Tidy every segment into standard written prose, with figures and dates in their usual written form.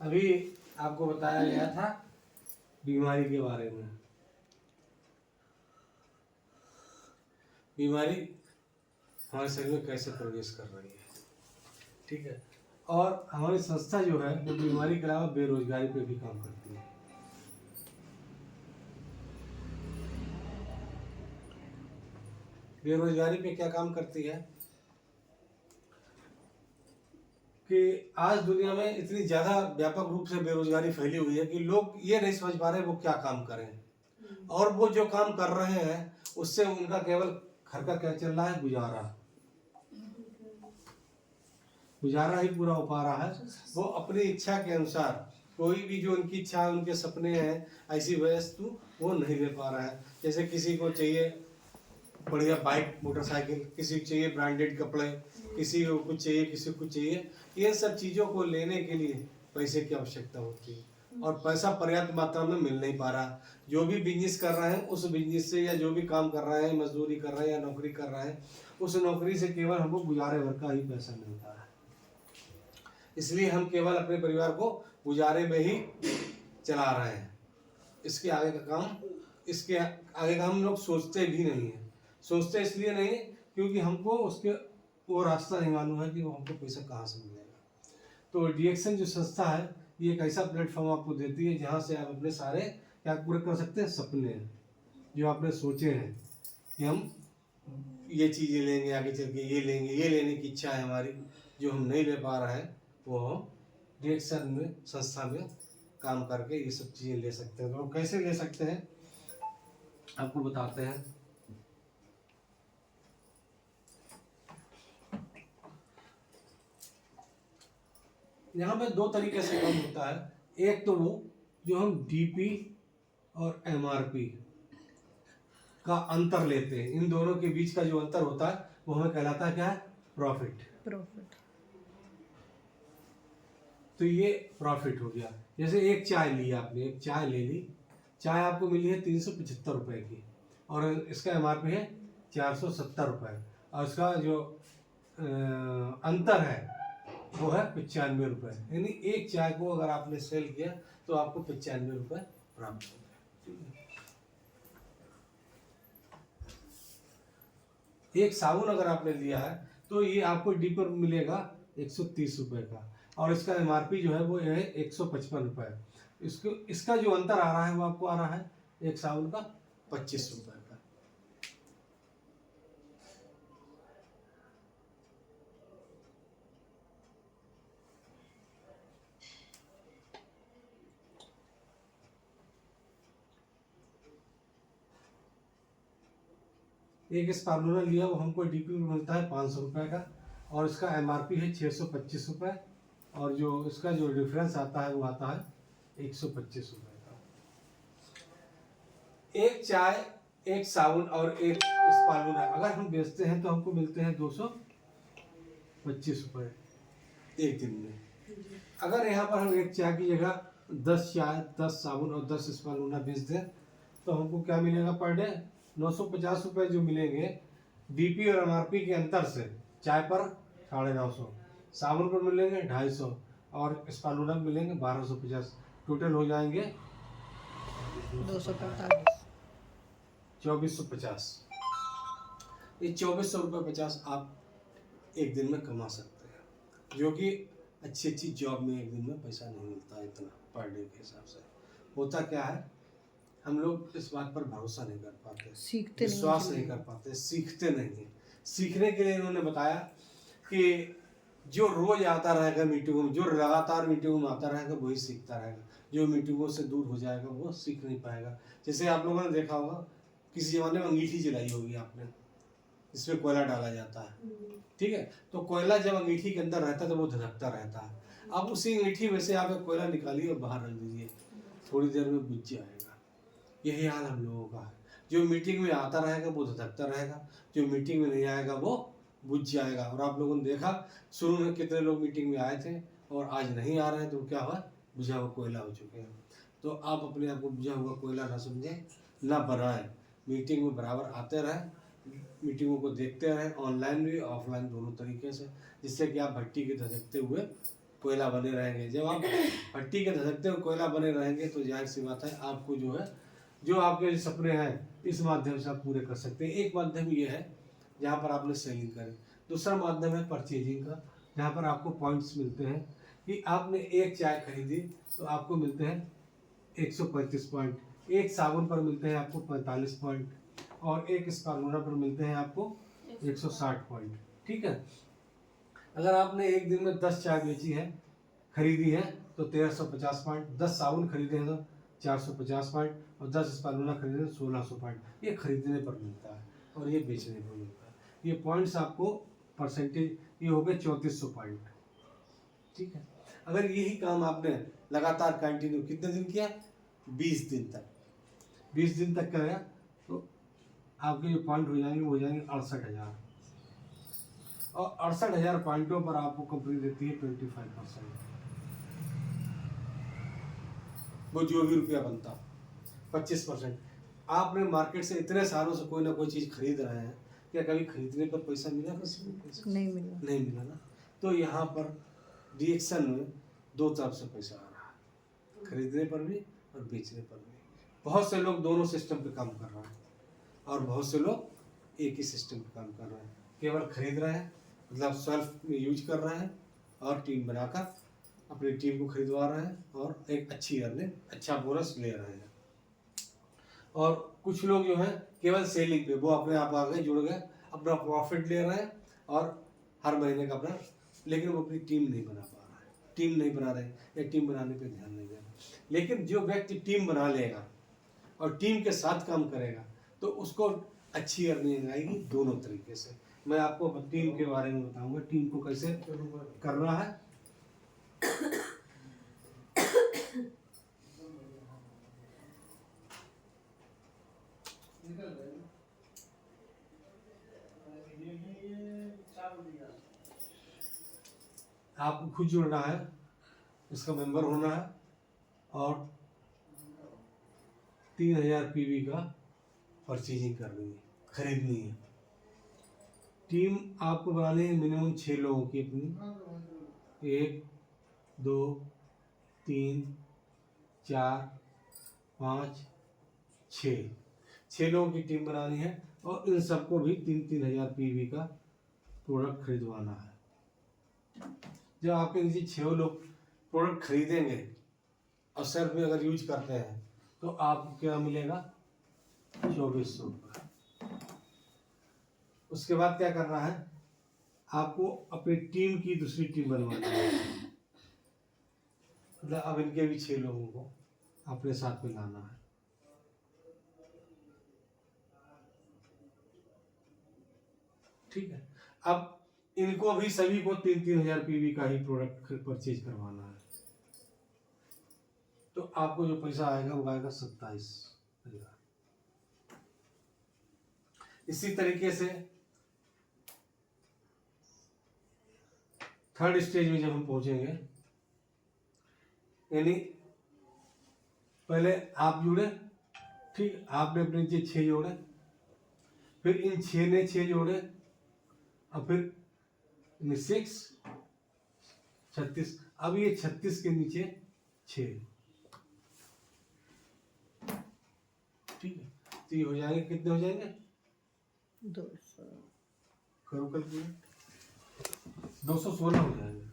अभी आपको बताया गया था बीमारी के बारे में। बीमारी हमारे शरीर में कैसे प्रवेश कर रही है, ठीक है। और हमारी संस्था जो है वो बीमारी के अलावा बेरोजगारी पे भी काम करती है। बेरोजगारी पे क्या काम करती है कि आज दुनिया में इतनी ज़्यादा व्यापक रूप से बेरोजगारी फैली हुई है कि लोग ये नहीं समझ पा रहे वो क्या काम करें, और वो जो काम कर रहे हैं उससे उनका केवल घर का क्या चल रहा है, गुजारा ही पूरा हो पा रहा है। वो अपनी इच्छा के अनुसार कोई भी जो उनकी इच्छा है, उनके सपने हैं, ऐसी वस्तु वो नहीं ले पा रहा है। जैसे किसी को चाहिए बढ़िया बाइक मोटरसाइकिल, किसी को चाहिए ब्रांडेड कपड़े, किसी को कुछ चाहिए, किसी को कुछ चाहिए। ये सब चीज़ों को लेने के लिए पैसे की आवश्यकता होती है और पैसा पर्याप्त मात्रा में मिल नहीं पा रहा। जो भी बिजनेस कर रहे हैं उस बिजनेस से, या जो भी काम कर रहे हैं, मजदूरी कर रहे हैं या नौकरी कर रहे हैं, उस नौकरी से केवल हमको गुजारे भर का ही पैसा मिलता है। इसलिए हम केवल अपने परिवार को गुजारे में ही चला रहे हैं। इसके आगे का हम लोग सोचते भी नहीं है। सोचते इसलिए नहीं क्योंकि हमको उसके वो रास्ता नहीं मालूम है कि वो हमको पैसा कहाँ से मिलेगा। तो डीएक्शन जो संस्था है ये एक ऐसा प्लेटफॉर्म आपको देती है जहाँ से आप अपने सारे क्या पूरे कर सकते हैं, सपने जो आपने सोचे हैं कि हम ये चीज़ें लेंगे, आगे चल के ये लेंगे, ये लेने की इच्छा है हमारी, जो हम नहीं ले पा रहे हैं, वो हम डीएक्शन में संस्था में काम करके ये सब चीज़ें ले सकते हैं। तो हम कैसे ले सकते हैं आपको बताते हैं। यहाँ पे दो तरीके से काम होता है। एक तो वो जो हम डीपी और एमआरपी का अंतर लेते हैं, इन दोनों के बीच का जो अंतर होता है वो हमें कहलाता है क्या है, प्रॉफिट। तो ये प्रॉफिट हो गया। जैसे एक चाय ली आपने, एक चाय ले ली, चाय आपको मिली है 375 रुपए की और इसका एमआरपी है 470 रुपये, और इसका जो अंतर है वो है 95 रुपये। यानी एक चाय को अगर आपने सेल किया तो आपको 95 रुपये प्राप्त होगा। एक साबुन अगर आपने लिया है तो ये आपको डीपर मिलेगा 130 रुपये का, और इसका एमआरपी जो है वो है 155 रुपये। इसका जो अंतर आ रहा है वो आपको आ रहा है एक साबुन का 25 रुपये का। एक स्पार्लूना लिया वो हमको डीपी में मिलता है 500 रुपये का, और इसका एमआरपी है 625 रुपये, और जो इसका जो डिफरेंस आता है वो आता है 125 रुपये का। एक चाय, एक साबुन और एक स्पार्लूना अगर हम बेचते हैं तो हमको मिलते हैं 225 रुपये एक दिन में। अगर यहाँ पर हम एक चाय की जगह 10 चाय, 10 साबुन और 10 स्पार्लूना बेच दें तो हमको क्या मिलेगा पर डे, 950 रुपये जो मिलेंगे डीपी और एमआरपी के अंतर से। चाय पर 950, साबुन पर मिलेंगे 250 और स्पार्लूना मिलेंगे 1250। टोटल हो जाएंगे 245, 2450। ये 2400 रुपये 50 आप एक दिन में कमा सकते हैं, जो कि अच्छी जॉब में एक दिन में पैसा नहीं मिलता इतना पर डे के हिसाब से। होता क्या है, हम लोग इस बात पर भरोसा नहीं कर पाते, विश्वास नहीं कर पाते, सीखते नहीं हैं। सीखने के लिए इन्होंने बताया कि जो रोज आता रहेगा मीटिंगों में, जो लगातार मीटिंगों में आता रहेगा वही सीखता रहेगा। जो मीटिंगों से दूर हो जाएगा वो सीख नहीं पाएगा। जैसे आप लोगों ने देखा होगा किसी ज़माने में अंगीठी जलाई होगी आपने, इसमें कोयला डाला जाता है, ठीक है। तो कोयला जब अंगीठी के अंदर रहता है तो वो धधकता रहता है। अब उसी अंगीठी में से आप कोयला निकालिए और बाहर रख दीजिए, थोड़ी देर में बुझ जाएगा। यही हाल हम लोगों का है। जो मीटिंग में आता रहेगा वो धधकता रहेगा, जो मीटिंग में नहीं आएगा वो बुझ जाएगा। और आप लोगों ने देखा शुरू में कितने लोग मीटिंग में आए थे और आज नहीं आ रहे हैं, तो क्या हुआ, बुझा हुआ कोयला हो चुके हैं। तो आप अपने आप को बुझा हुआ कोयला ना समझें, ना बनाएं। मीटिंग में बराबर आते रहें, मीटिंगों को देखते रहें, ऑनलाइन भी ऑफलाइन दोनों तरीके से, जिससे कि आप भट्टी के धधकते हुए कोयला बने रहेंगे। जब आप भट्टी के धधकते हुए कोयला बने रहेंगे तो जाहिर सी बात है आपको जो है जो आपके सपने हैं इस माध्यम से आप पूरे कर सकते हैं। एक माध्यम ये है जहाँ पर आपने सेलिंग करी। दूसरा माध्यम है परचेजिंग का, जहाँ पर आपको पॉइंट्स मिलते हैं कि आपने एक चाय खरीदी तो आपको मिलते हैं 135 पॉइंट, एक साबुन पर मिलते हैं आपको 45 पॉइंट और एक स्पालूना पर मिलते हैं आपको 160 पॉइंट। ठीक है, अगर आपने एक दिन में 10 चाय बेची है खरीदी है तो 1350 पॉइंट, 10 साबुन खरीदे हैं तो 450 पॉइंट और 10 स्पालूना खरीदे तो 1600 पॉइंट। ये खरीदने पर मिलता है और ये बेचने पर मिलता है। ये पॉइंट्स आपको परसेंटेज ये हो गए 3400 पॉइंट। ठीक है, अगर यही काम आपने लगातार कंटिन्यू कितने दिन किया, 20 दिन तक, 20 दिन तक करेगा तो आपके जो पॉइंट हो जाएंगे वो हो जाएंगे 68,000 और 68,000 पॉइंटों पर आपको कंपनी देती है 25%। वो जो भी रुपया बनता 25%। आपने मार्केट से इतने सालों से कोई ना कोई चीज़ खरीद रहे हैं, क्या कभी खरीदने पर पैसा मिला किसी को? पैसा नहीं मिला, नहीं मिला ना। तो यहाँ पर रिएक्शन में दो तरफ से पैसा आ रहा है, खरीदने पर भी और बेचने पर भी। बहुत से लोग दोनों सिस्टम पे काम कर रहे हैं और बहुत से लोग एक ही सिस्टम पे काम कर रहे हैं। केवल खरीद रहे हैं मतलब सेल्फ में यूज कर रहे हैं और टीम बनाकर अपनी टीम को खरीदवा रहे हैं और एक अच्छी अर्निंग अच्छा बोनस ले रहे हैं। और कुछ लोग जो हैं केवल सेलिंग पे वो अपने आप आगे जुड़ गए, अपना प्रॉफिट ले रहे हैं और हर महीने का अपना, लेकिन वो अपनी टीम नहीं बना पा रहा है, टीम नहीं बना रहे या टीम बनाने पे ध्यान नहीं दे रहे। लेकिन जो व्यक्ति टीम बना लेगा और टीम के साथ काम करेगा तो उसको अच्छी अर्निंग आएगी दोनों तरीके से। मैं आपको टीम के बारे में बताऊंगा, टीम को कैसे करना है। आपको खुद जुड़ना है, इसका मेंबर होना है और 3000 पीवी का परचेजिंग करनी है, खरीदनी है। टीम आपको बनानी है मिनिमम 6 लोगों की अपनी, 1 2 3 4 5 6 लोगों की टीम बनानी है और इन सबको भी 3-3000 पीवी का प्रोडक्ट खरीदवाना है। जब आपके नीचे 6 लोग प्रोडक्ट खरीदेंगे और सेल्फ में अगर यूज करते हैं तो आपको क्या मिलेगा, 2400 रुपये। उसके बाद क्या करना है, आपको अपनी टीम की दूसरी टीम बनवानी है। मतलब अब इनके भी 6 लोगों को अपने साथ में लाना है। ठीक है, अब इनको भी सभी को 3-3000 पीवी का ही प्रोडक्ट परचेज करवाना है। तो आपको जो पैसा आएगा वो आएगा 27,000। इसी तरीके से थर्ड स्टेज में जब हम पहुंचेंगे, यानी पहले आप जुड़े, ठीक, आपने अपने नीचे 6 जोड़े, फिर इन 6 ने 6 जोड़े और फिर 6 36, अब ये 36 के नीचे 6, ठीक है। तो ये हो जाएंगे, कितने हो जाएंगे, 200 करो कैलकुलेट, 216 हो जाएंगे।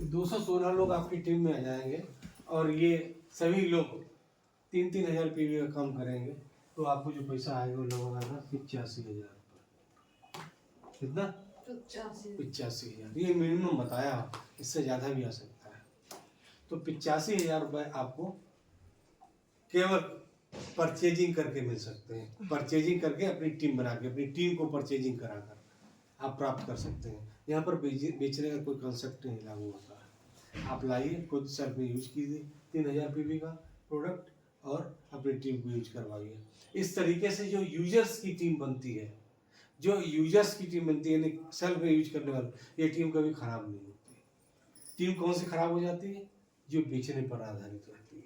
216 लोग आपकी टीम में आ जाएंगे और ये सभी लोग 3-3000 पीवी का काम करेंगे तो आपको जो पैसा आएगा वो लगभग आएगा 85,000 रुपये। कितना, 85,000। ये मिनिमम बताया, इससे ज़्यादा भी आ सकता है। तो 85,000 रुपये आपको केवल परचेजिंग करके मिल सकते हैं। परचेजिंग करके अपनी टीम बना के अपनी टीम को परचेजिंग कराकर आप प्राप्त कर सकते हैं। यहाँ पर बेचने का कोई कंसेप्ट नहीं लागू होता है। आप लाइए, खुद सेल्फ में यूज कीजिए 3000 पीवी का प्रोडक्ट और अपनी टीम को यूज करवाइए। इस तरीके से जो यूजर्स की टीम बनती है, जो यूजर्स की टीम बनती है यानी सेल्फ में यूज करने वाले, ये टीम कभी खराब नहीं होती। टीम कौन सी खराब हो जाती है, जो बेचने पर आधारित रहती है,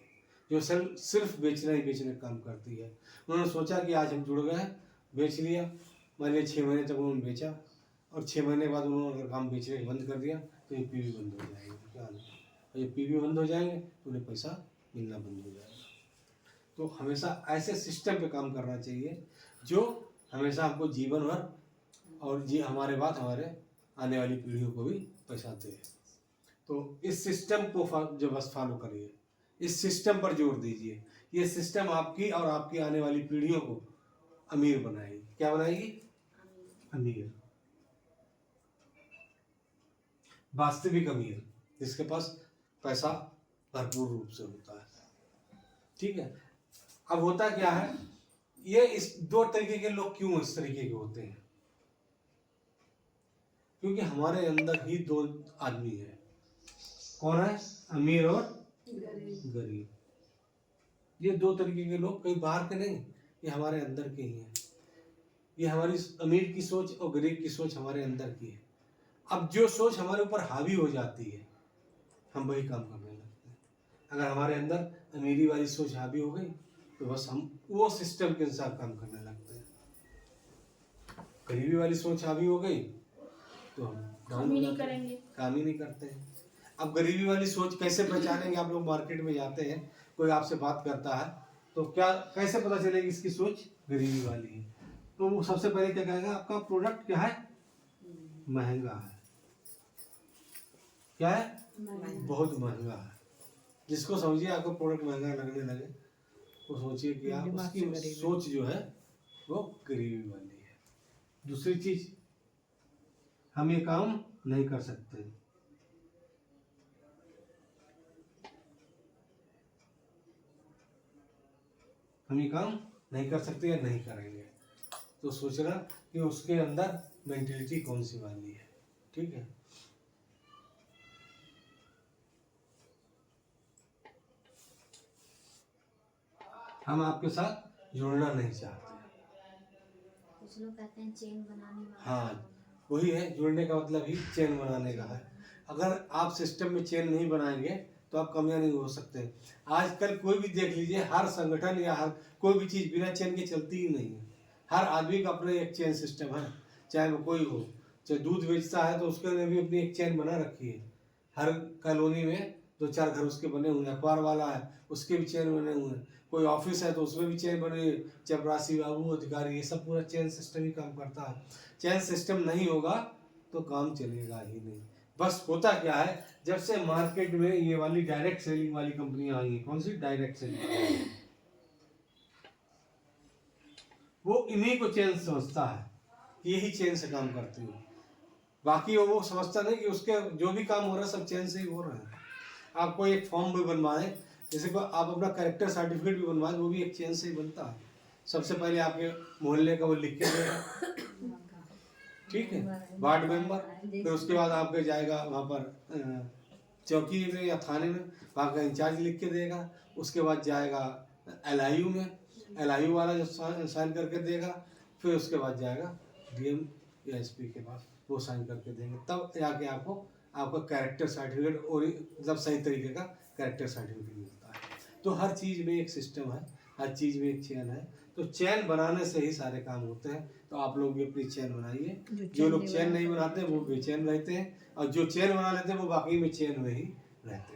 जो सिर्फ बेचना ही बेचने का काम करती है। उन्होंने सोचा कि आज हम जुड़ गए, बेच लिया, मान लिया 6 महीने तक उन्होंने बेचा और 6 महीने बाद उन्होंने अगर काम बेचने बंद कर दिया तो ये पीवी बंद हो जाएगी, क्या हाल है? और ये पीवी बंद हो जाएंगे तो उन्हें पैसा मिलना बंद हो जाएगा। तो हमेशा ऐसे सिस्टम पे काम करना चाहिए जो हमेशा हमको जीवन भर और जी हमारे बाद हमारे आने वाली पीढ़ियों को भी पैसा दे। तो इस सिस्टम को जो बस फॉलो करिए, इस सिस्टम पर जोर दीजिए। ये सिस्टम आपकी और आपकी आने वाली पीढ़ियों को अमीर बनाएगी। क्या बनाएगी? अमीर, वास्तविक अमीर, जिसके पास पैसा भरपूर रूप से होता है। ठीक है। अब होता क्या है, ये इस दो तरीके के लोग क्यों इस तरीके के होते हैं? क्योंकि हमारे अंदर ही दो आदमी है। कौन है? अमीर और गरीब। ये दो तरीके के लोग, कहीं बाहर के नहीं, ये हमारे अंदर के ही हैं। ये हमारी अमीर की सोच और गरीब की सोच हमारे अंदर की है। अब जो सोच हमारे ऊपर हावी हो जाती है, हम वही काम करने लगते हैं। अगर हमारे अंदर अमीरी वाली सोच हावी हो गई तो बस हम वो सिस्टम के अनुसार काम करने लगते हैं। गरीबी वाली सोच हावी हो गई तो हम काम ही नहीं करेंगे, काम ही नहीं करते हैं। अब गरीबी वाली सोच कैसे पहचानेंगे? आप लोग मार्केट में जाते हैं, कोई आपसे बात करता है तो क्या कैसे पता चलेगी इसकी सोच गरीबी वाली है? तो वो सबसे पहले क्या कहेगा? आपका प्रोडक्ट क्या है? महंगा है। क्या है? बहुत महंगा है। जिसको समझिए आपको प्रोडक्ट महंगा लगने लगे, वो सोचिए कि आप उसकी सोच जो है वो गरीबी वाली है। दूसरी चीज, हम ये काम नहीं कर सकते। हम ये काम नहीं कर सकते या नहीं करेंगे, तो सोचना कि उसके अंदर मेंटेलिटी कौन सी वाली है। ठीक है। हम आपके साथ जुड़ना नहीं चाहते। कुछ लोग कहते हैं चेन बनाने वाला। हाँ, वही है, जुड़ने का मतलब ही चेन बनाने का है। अगर आप सिस्टम में चेन नहीं बनाएंगे तो आप कामयाब नहीं हो सकते। आजकल कोई भी देख लीजिए, हर संगठन या हर कोई भी चीज़ बिना चेन के चलती ही नहीं है। हर आदमी का अपना एक चेन सिस्टम है, चाहे वो कोई हो। चाहे दूध बेचता है तो उसके लिए भी अपनी एक चेन बना रखी है। हर कॉलोनी में 2-4 घर उसके बने हुए हैं। अखबार वाला है, उसके भी चेन बने हुए हैं। कोई ऑफिस है तो उसमें भी चेन बनी है। चपरासी, बाबू, अधिकारी, ये सब पूरा चेन सिस्टम ही काम करता है। चेन सिस्टम नहीं होगा तो काम चलेगा ही नहीं। बस होता क्या है, जब से मार्केट में ये वाली डायरेक्ट सेलिंग वाली कंपनियां आई हैं, कौन सी डायरेक्ट सेलिंग, वो इन्हीं को चेन समझता है कि यही चेन से काम करती है। बाकी वो समझता नहीं कि उसके जो भी काम हो रहा है सब चेन से ही हो रहा है। आपको एक फॉर्म भी बनवाएं, जैसे को आप अपना कैरेक्टर सर्टिफिकेट भी बनवाएं, वो भी एक चेन से ही बनता है। सबसे पहले आपके मोहल्ले का वो लिख के देगा, ठीक है, वार्ड मेंबर। फिर उसके बाद आपके जाएगा वहाँ पर चौकी में या थाने में, वहाँ का इंचार्ज लिख के देगा। उसके बाद जाएगा LIU में, LIU वाला जो साइन करके देगा। फिर उसके बाद जाएगा DM या SP के पास, वो साइन करके देंगे। तब जाके आपको आपका कैरेक्टर सर्टिफिकेट और मतलब सही तरीके का कैरेक्टर सर्टिफिकेट मिलता है। तो हर चीज़ में एक सिस्टम है, हर चीज़ में एक चेन है। तो चैन बनाने से ही सारे काम होते हैं। तो आप लोग भी अपनी चैन बनाइए। जो लोग चैन नहीं बनाते वो बेचैन रहते हैं, और जो चैन बना लेते हैं वो बाकी में चैन में ही रहते हैं।